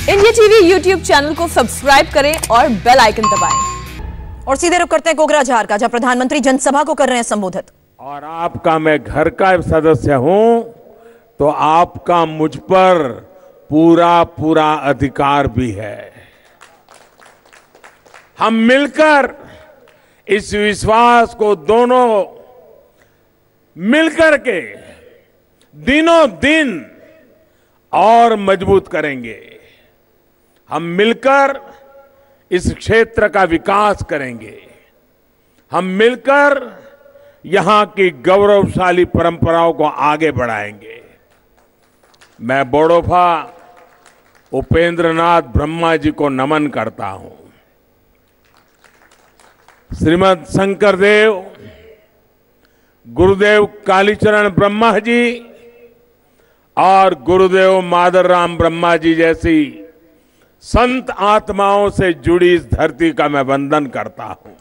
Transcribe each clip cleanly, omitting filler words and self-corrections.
India TV YouTube channel को subscribe करें और बेल आइकन दबाएं। और सीधे रुक करते हैं कोकराझार का, जहां प्रधानमंत्री जनसभा को कर रहे हैं संबोधित। और आपका मैं घर का सदस्य हूं तो आपका मुझ पर पूरा पूरा अधिकार भी है। हम मिलकर इस विश्वास को दोनों मिलकर के दिनों दिन और मजबूत करेंगे। हम मिलकर इस क्षेत्र का विकास करेंगे। हम मिलकर यहां की गौरवशाली परंपराओं को आगे बढ़ाएंगे। मैं बोडोफा उपेंद्रनाथ ब्रह्मा जी को नमन करता हूं। श्रीमद शंकरदेव, गुरुदेव कालीचरण ब्रह्मा जी और गुरुदेव मादरराम ब्रह्मा जी जैसी संत आत्माओं से जुड़ी इस धरती का मैं वंदन करता हूं।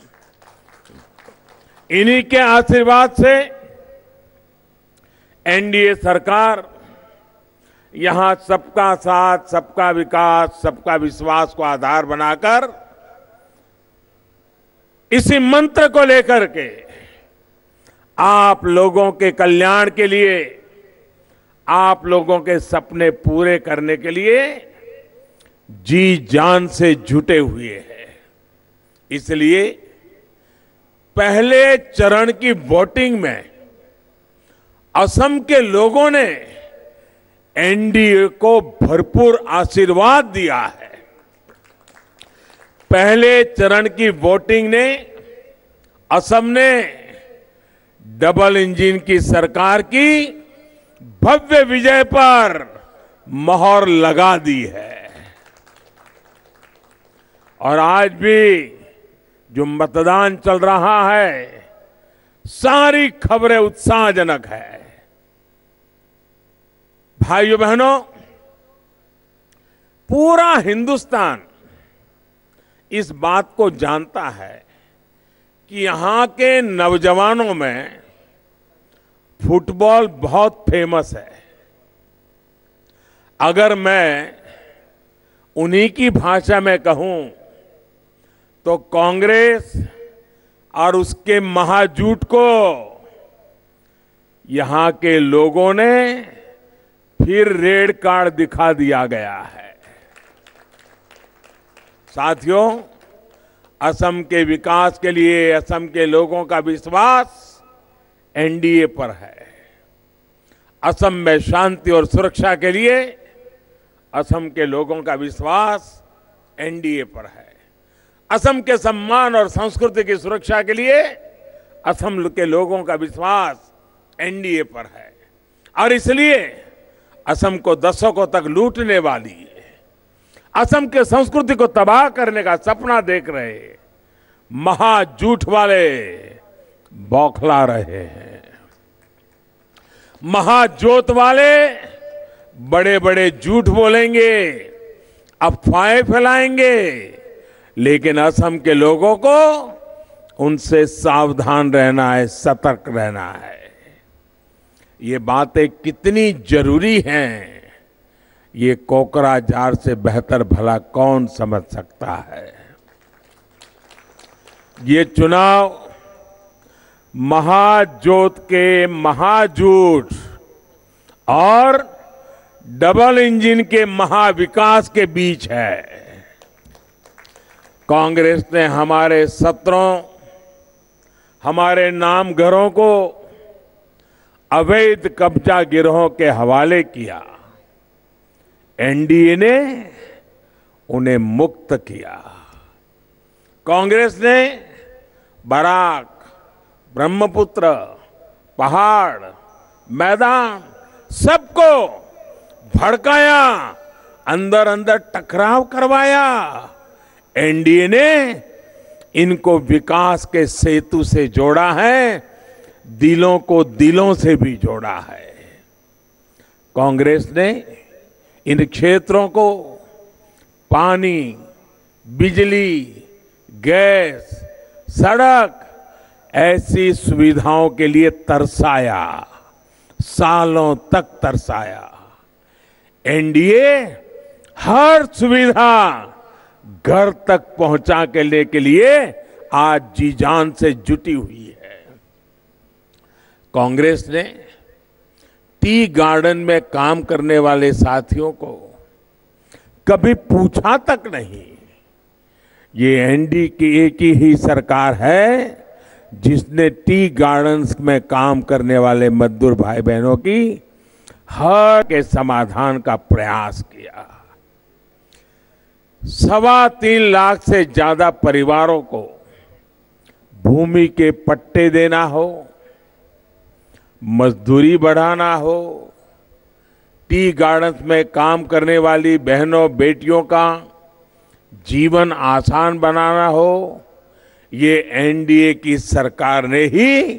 इन्हीं के आशीर्वाद से एनडीए सरकार यहां सबका साथ, सबका विकास, सबका विश्वास को आधार बनाकर इसी मंत्र को लेकर के आप लोगों के कल्याण के लिए, आप लोगों के सपने पूरे करने के लिए जी जान से जुटे हुए हैं। इसलिए पहले चरण की वोटिंग में असम के लोगों ने एनडीए को भरपूर आशीर्वाद दिया है। पहले चरण की वोटिंग ने असम ने डबल इंजन की सरकार की भव्य विजय पर मोहर लगा दी है। और आज भी जो मतदान चल रहा है, सारी खबरें उत्साहजनक है। भाइयों बहनों, पूरा हिंदुस्तान इस बात को जानता है कि यहां के नौजवानों में फुटबॉल बहुत फेमस है। अगर मैं उन्हीं की भाषा में कहूं तो कांग्रेस और उसके महाजूट को यहां के लोगों ने फिर रेड कार्ड दिखा दिया गया है। साथियों, असम के विकास के लिए असम के लोगों का विश्वास एनडीए पर है। असम में शांति और सुरक्षा के लिए असम के लोगों का विश्वास एनडीए पर है। असम के सम्मान और संस्कृति की सुरक्षा के लिए असम के लोगों का विश्वास एनडीए पर है। और इसलिए असम को दशकों तक लूटने वाली, असम के संस्कृति को तबाह करने का सपना देख रहे महाजूठ वाले बौखला रहे हैं। महाजोत वाले बड़े बड़े झूठ बोलेंगे, अफवाहें फैलाएंगे, लेकिन असम के लोगों को उनसे सावधान रहना है, सतर्क रहना है। ये बातें कितनी जरूरी हैं, ये कोकराझार से बेहतर भला कौन समझ सकता है। ये चुनाव महाजोत के महाझूठ और डबल इंजन के महाविकास के बीच है। कांग्रेस ने हमारे सत्रों, हमारे नामघरों को अवैध कब्जा गिरोहों के हवाले किया। एनडीए ने उन्हें मुक्त किया। कांग्रेस ने बराक, ब्रह्मपुत्र, पहाड़, मैदान सबको भड़काया, अंदर अंदर टकराव करवाया। एनडीए ने इनको विकास के सेतु से जोड़ा है, दिलों को दिलों से भी जोड़ा है। कांग्रेस ने इन क्षेत्रों को पानी, बिजली, गैस, सड़क ऐसी सुविधाओं के लिए तरसाया, सालों तक तरसाया। एनडीए हर सुविधा घर तक पहुंचाने के लिए आज जी जान से जुटी हुई है। कांग्रेस ने टी गार्डन में काम करने वाले साथियों को कभी पूछा तक नहीं। ये एनडीए की ही सरकार है जिसने टी गार्डन्स में काम करने वाले मजदूर भाई बहनों की हर के समाधान का प्रयास किया। 3.25 लाख से ज्यादा परिवारों को भूमि के पट्टे देना हो, मजदूरी बढ़ाना हो, टी गार्डन्स में काम करने वाली बहनों बेटियों का जीवन आसान बनाना हो, ये एनडीए की सरकार ने ही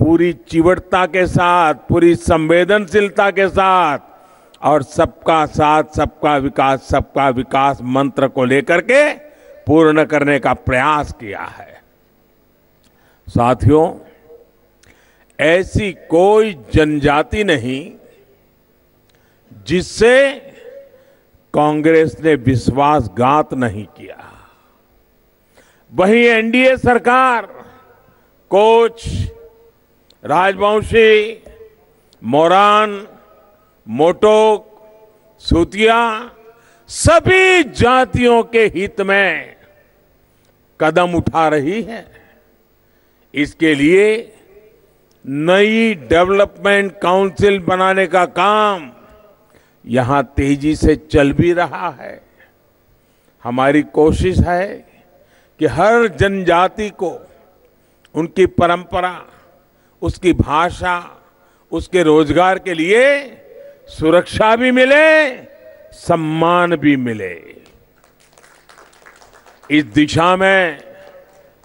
पूरी चिवटता के साथ, पूरी संवेदनशीलता के साथ और सबका साथ सबका विकास मंत्र को लेकर के पूर्ण करने का प्रयास किया है। साथियों, ऐसी कोई जनजाति नहीं जिससे कांग्रेस ने विश्वासघात नहीं किया। वहीं एनडीए सरकार कोच, राजवंशी, मोरान, मोटोक, सूतिया सभी जातियों के हित में कदम उठा रही है। इसके लिए नई डेवलपमेंट काउंसिल बनाने का काम यहां तेजी से चल भी रहा है। हमारी कोशिश है कि हर जनजाति को उनकी परंपरा, उसकी भाषा, उसके रोजगार के लिए सुरक्षा भी मिले, सम्मान भी मिले। इस दिशा में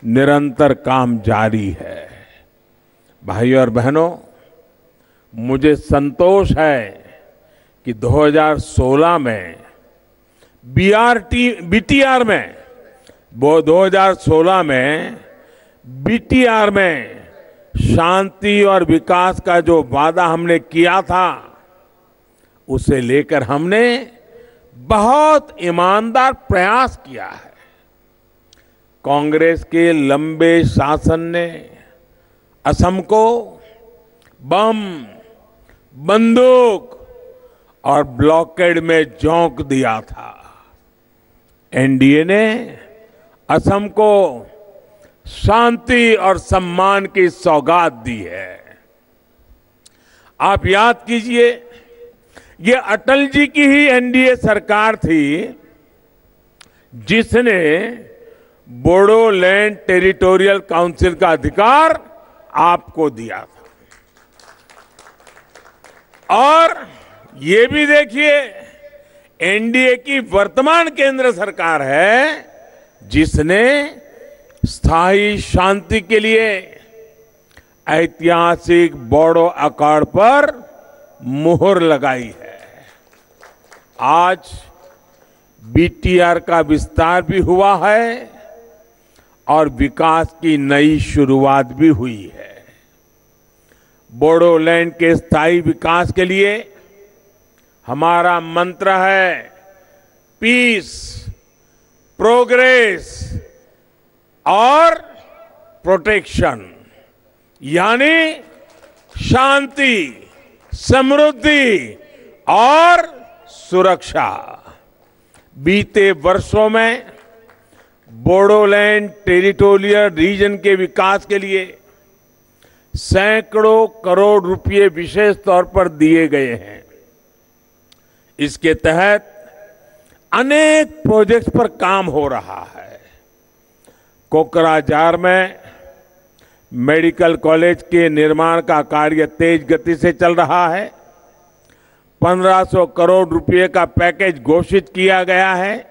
निरंतर काम जारी है। भाइयों और बहनों, मुझे संतोष है कि 2016 में बीटीआर में 2016 में बीटीआर में शांति और विकास का जो वादा हमने किया था, उसे लेकर हमने बहुत ईमानदार प्रयास किया है। कांग्रेस के लंबे शासन ने असम को बम, बंदूक और ब्लॉकेड में झोंक दिया था। एनडीए ने असम को शांति और सम्मान की सौगात दी है। आप याद कीजिए, ये अटल जी की ही एनडीए सरकार थी जिसने बोडोलैंड टेरिटोरियल काउंसिल का अधिकार आपको दिया था। और ये भी देखिए, एनडीए की वर्तमान केंद्र सरकार है जिसने स्थायी शांति के लिए ऐतिहासिक बोडो अकॉर्ड पर मुहर लगाई है। आज बीटीआर का विस्तार भी हुआ है और विकास की नई शुरुआत भी हुई है। बोडोलैंड के स्थायी विकास के लिए हमारा मंत्र है पीस, प्रोग्रेस और प्रोटेक्शन, यानी शांति, समृद्धि और सुरक्षा। बीते वर्षों में बोडोलैंड टेरिटोरियल रीजन के विकास के लिए सैकड़ों करोड़ रुपए विशेष तौर पर दिए गए हैं। इसके तहत अनेक प्रोजेक्ट्स पर काम हो रहा है। कोकराझार में मेडिकल कॉलेज के निर्माण का कार्य तेज गति से चल रहा है। 1500 करोड़ रुपए का पैकेज घोषित किया गया है,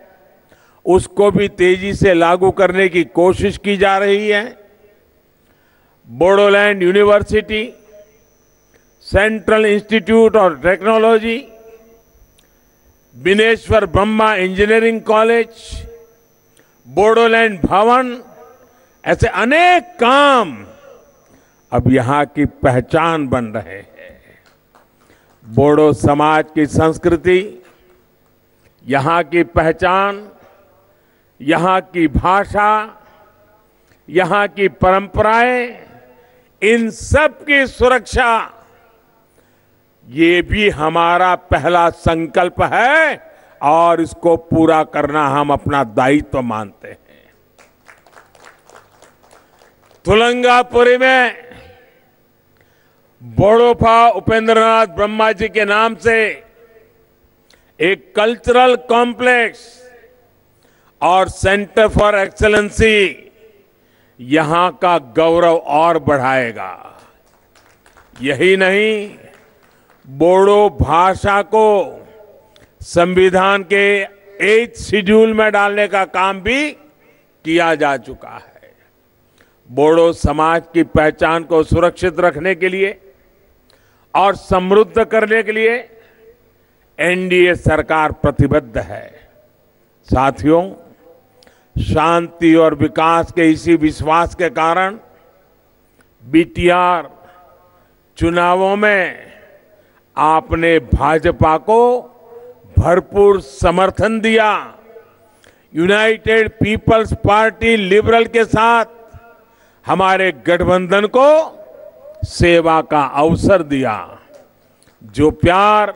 उसको भी तेजी से लागू करने की कोशिश की जा रही है। Bodoland university, central institute of technology, Bineshwar Brahma engineering college, Bodoland भवन, ऐसे अनेक काम अब यहां की पहचान बन रहे हैं। बोडो समाज की संस्कृति, यहां की पहचान, यहां की भाषा, यहां की परंपराएं, इन सब की सुरक्षा, ये भी हमारा पहला संकल्प है और इसको पूरा करना हम अपना दायित्व मानते हैं। तुलंगापुरी में बोड़ोफा उपेंद्रनाथ ब्रह्मा जी के नाम से एक कल्चरल कॉम्प्लेक्स और सेंटर फॉर एक्सेलेंसी यहां का गौरव और बढ़ाएगा। यही नहीं, बोडो भाषा को संविधान के 8th शेड्यूल में डालने का काम भी किया जा चुका है। बोडो समाज की पहचान को सुरक्षित रखने के लिए और समृद्ध करने के लिए एनडीए सरकार प्रतिबद्ध है। साथियों, शांति और विकास के इसी विश्वास के कारण बीटीआर चुनावों में आपने भाजपा को भरपूर समर्थन दिया। यूनाइटेड पीपल्स पार्टी लिबरल के साथ हमारे गठबंधन को सेवा का अवसर दिया। जो प्यार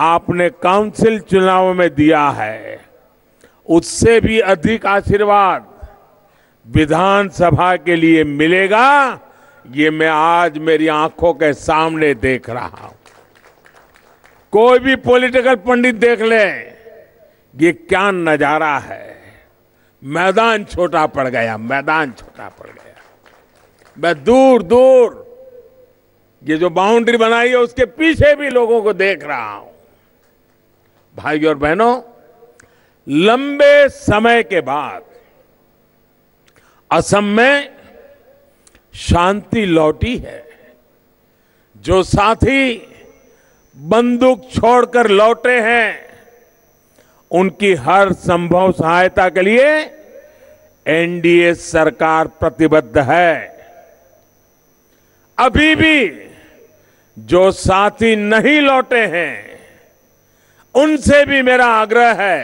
आपने काउंसिल चुनावों में दिया है, उससे भी अधिक आशीर्वाद विधानसभा के लिए मिलेगा, ये मैं आज मेरी आंखों के सामने देख रहा हूं। कोई भी पॉलिटिकल पंडित देख ले, ये क्या नजारा है। मैदान छोटा पड़ गया, मैदान छोटा पड़ गया। मैं दूर दूर ये जो बाउंड्री बनाई है उसके पीछे भी लोगों को देख रहा हूं। भाई और बहनों, लंबे समय के बाद असम में शांति लौटी है। जो साथी बंदूक छोड़कर लौटे हैं, उनकी हर संभव सहायता के लिए एनडीए सरकार प्रतिबद्ध है। अभी भी जो साथी नहीं लौटे हैं, उनसे भी मेरा आग्रह है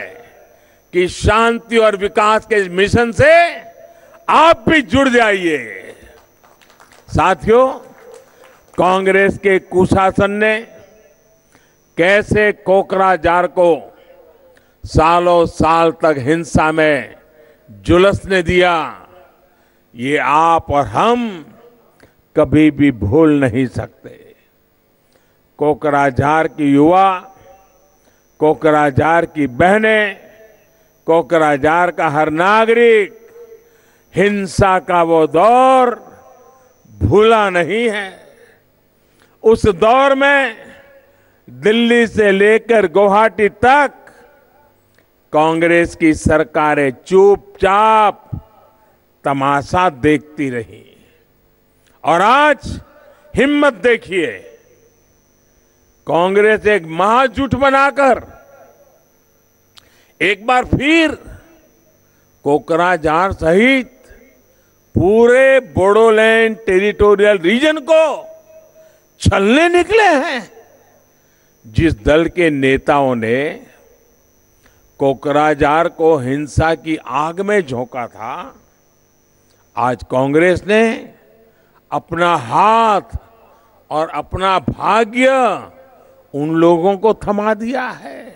कि शांति और विकास के इस मिशन से आप भी जुड़ जाइए। साथियों, कांग्रेस के कुशासन ने कैसे कोकराझार को सालों साल तक हिंसा में झुलसने दिया, ये आप और हम कभी भी भूल नहीं सकते। कोकराझार की युवा, कोकराझार की बहनें, कोकराझार का हर नागरिक हिंसा का वो दौर भूला नहीं है। उस दौर में दिल्ली से लेकर गुवाहाटी तक कांग्रेस की सरकारें चुपचाप तमाशा देखती रही। और आज हिम्मत देखिए, कांग्रेस एक महाजूठ बनाकर एक बार फिर कोकराझार सहित पूरे बोडोलैंड टेरिटोरियल रीजन को छलने निकले हैं। जिस दल के नेताओं ने कोकराझार को हिंसा की आग में झोंका था, आज कांग्रेस ने अपना हाथ और अपना भाग्य उन लोगों को थमा दिया है।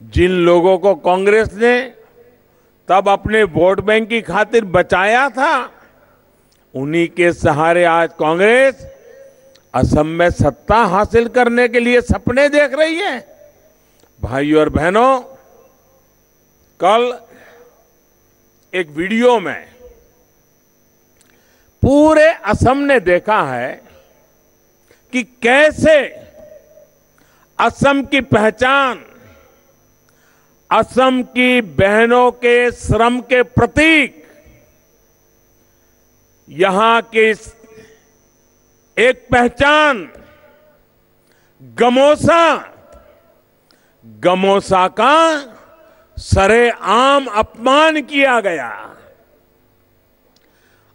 जिन लोगों को कांग्रेस ने तब अपने वोट बैंक की खातिर बचाया था, उन्हीं के सहारे आज कांग्रेस असम में सत्ता हासिल करने के लिए सपने देख रही है। भाइयों और बहनों, कल एक वीडियो में पूरे असम ने देखा है कि कैसे असम की पहचान, असम की बहनों के श्रम के प्रतीक, यहां की एक पहचान गमोसा का सरेआम अपमान किया गया।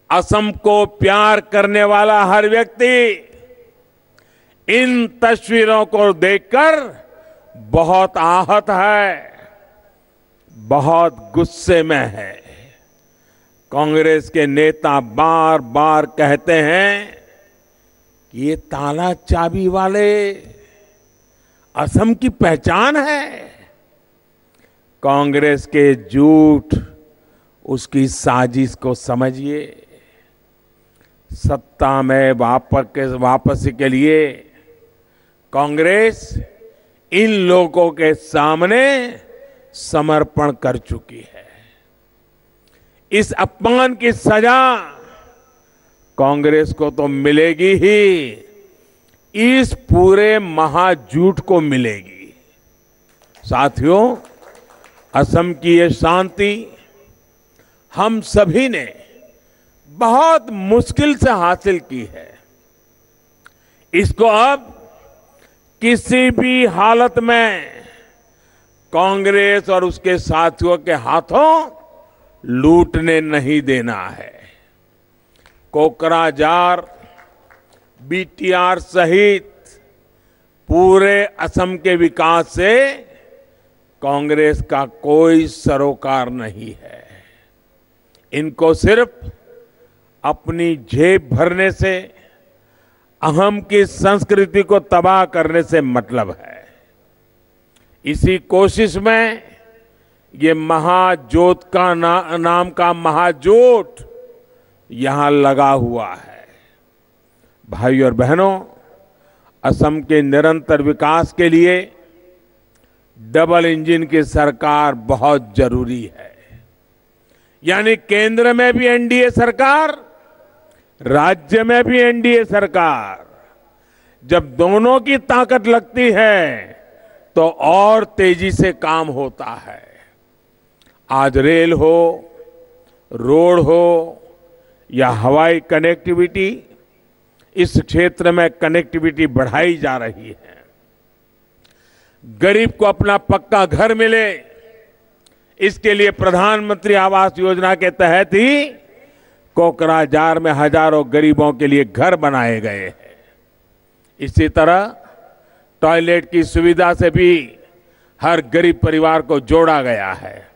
असम को प्यार करने वाला हर व्यक्ति इन तस्वीरों को देखकर बहुत आहत है, बहुत गुस्से में है। कांग्रेस के नेता बार बार कहते हैं कि ये ताला चाबी वाले असम की पहचान है। कांग्रेस के झूठ, उसकी साजिश को समझिए। सत्ता में वापसी के लिए कांग्रेस इन लोगों के सामने समर्पण कर चुकी है। इस अपमान की सजा कांग्रेस को तो मिलेगी ही, इस पूरे महाझूठ को मिलेगी। साथियों, असम की ये शांति हम सभी ने बहुत मुश्किल से हासिल की है। इसको अब किसी भी हालत में कांग्रेस और उसके साथियों के हाथों लूटने नहीं देना है। कोकराझार, बीटीआर सहित पूरे असम के विकास से कांग्रेस का कोई सरोकार नहीं है। इनको सिर्फ अपनी जेब भरने से, अहम की संस्कृति को तबाह करने से मतलब है। इसी कोशिश में ये महाजोत का नाम का महाजोट यहां लगा हुआ है। भाई और बहनों, असम के निरंतर विकास के लिए डबल इंजन की सरकार बहुत जरूरी है। यानी केंद्र में भी एनडीए सरकार, राज्य में भी एनडीए सरकार। जब दोनों की ताकत लगती है तो और तेजी से काम होता है। आज रेल हो, रोड हो या हवाई कनेक्टिविटी, इस क्षेत्र में कनेक्टिविटी बढ़ाई जा रही है। गरीब को अपना पक्का घर मिले, इसके लिए प्रधानमंत्री आवास योजना के तहत ही कोकराझार में हजारों गरीबों के लिए घर बनाए गए हैं। इसी तरह टॉयलेट की सुविधा से भी हर गरीब परिवार को जोड़ा गया है।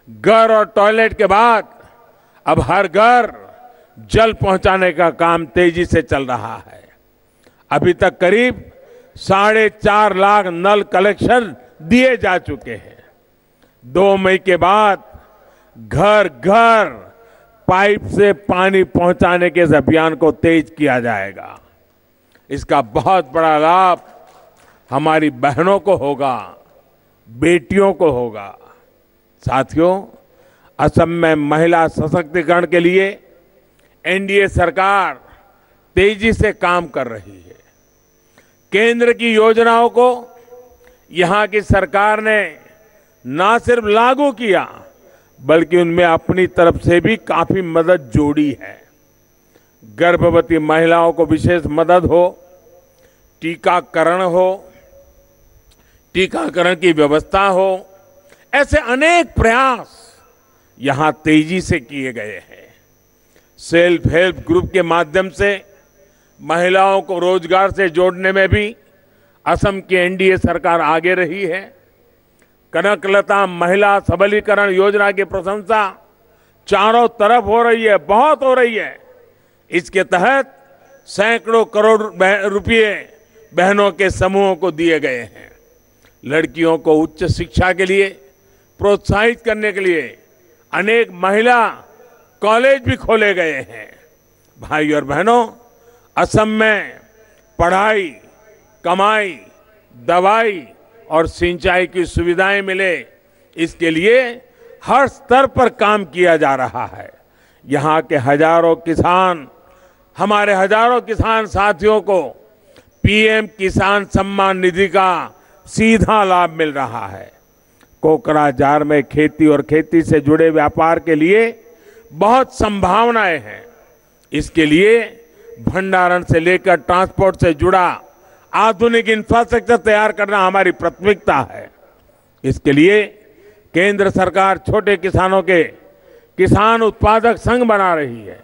घर और टॉयलेट के बाद अब हर घर जल पहुंचाने का काम तेजी से चल रहा है। अभी तक करीब 4.5 लाख नल कलेक्शन दिए जा चुके हैं। 2 मई के बाद घर घर पाइप से पानी पहुंचाने के इस अभियान को तेज किया जाएगा। इसका बहुत बड़ा लाभ हमारी बहनों को होगा, बेटियों को होगा। साथियों, असम में महिला सशक्तिकरण के लिए एनडीए सरकार तेजी से काम कर रही है। केंद्र की योजनाओं को यहां की सरकार ने ना सिर्फ लागू किया, बल्कि उनमें अपनी तरफ से भी काफी मदद जोड़ी है। गर्भवती महिलाओं को विशेष मदद हो, टीकाकरण की व्यवस्था हो, ऐसे अनेक प्रयास यहां तेजी से किए गए हैं। सेल्फ हेल्प ग्रुप के माध्यम से महिलाओं को रोजगार से जोड़ने में भी असम की एनडीए सरकार आगे रही है। कनकलता महिला सबलीकरण योजना की प्रशंसा चारों तरफ हो रही है, बहुत हो रही है। इसके तहत सैकड़ों करोड़ रुपए बहनों के समूहों को दिए गए हैं। लड़कियों को उच्च शिक्षा के लिए प्रोत्साहित करने के लिए अनेक महिला कॉलेज भी खोले गए हैं। भाई और बहनों, असम में पढ़ाई, कमाई, दवाई और सिंचाई की सुविधाएं मिले, इसके लिए हर स्तर पर काम किया जा रहा है। यहाँ के हमारे हजारों किसान साथियों को पीएम किसान सम्मान निधि का सीधा लाभ मिल रहा है। कोकराझार में खेती और खेती से जुड़े व्यापार के लिए बहुत संभावनाएं हैं। इसके लिए भंडारण से लेकर ट्रांसपोर्ट से जुड़ा आधुनिक इंफ्रास्ट्रक्चर तैयार करना हमारी प्राथमिकता है। इसके लिए केंद्र सरकार छोटे किसानों के किसान उत्पादक संघ बना रही है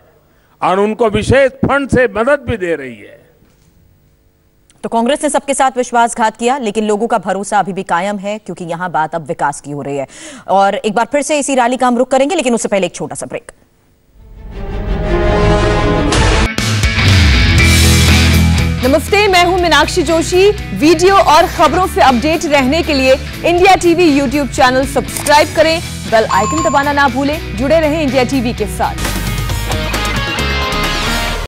और उनको विशेष फंड से मदद भी दे रही है। तो कांग्रेस ने सबके साथ विश्वासघात किया, लेकिन लोगों का भरोसा अभी भी कायम है, क्योंकि यहां बात अब विकास की हो रही है। और एक बार फिर से इसी रैली का हम रुख करेंगे, लेकिन उससे पहले एक छोटा सा ब्रेक। नमस्ते, मैं हूं मीनाक्षी जोशी। वीडियो और खबरों से अपडेट रहने के लिए India TV YouTube channel subscribe करें, बेल आइकन दबाना ना भूलें। जुड़े रहें इंडिया टीवी के साथ।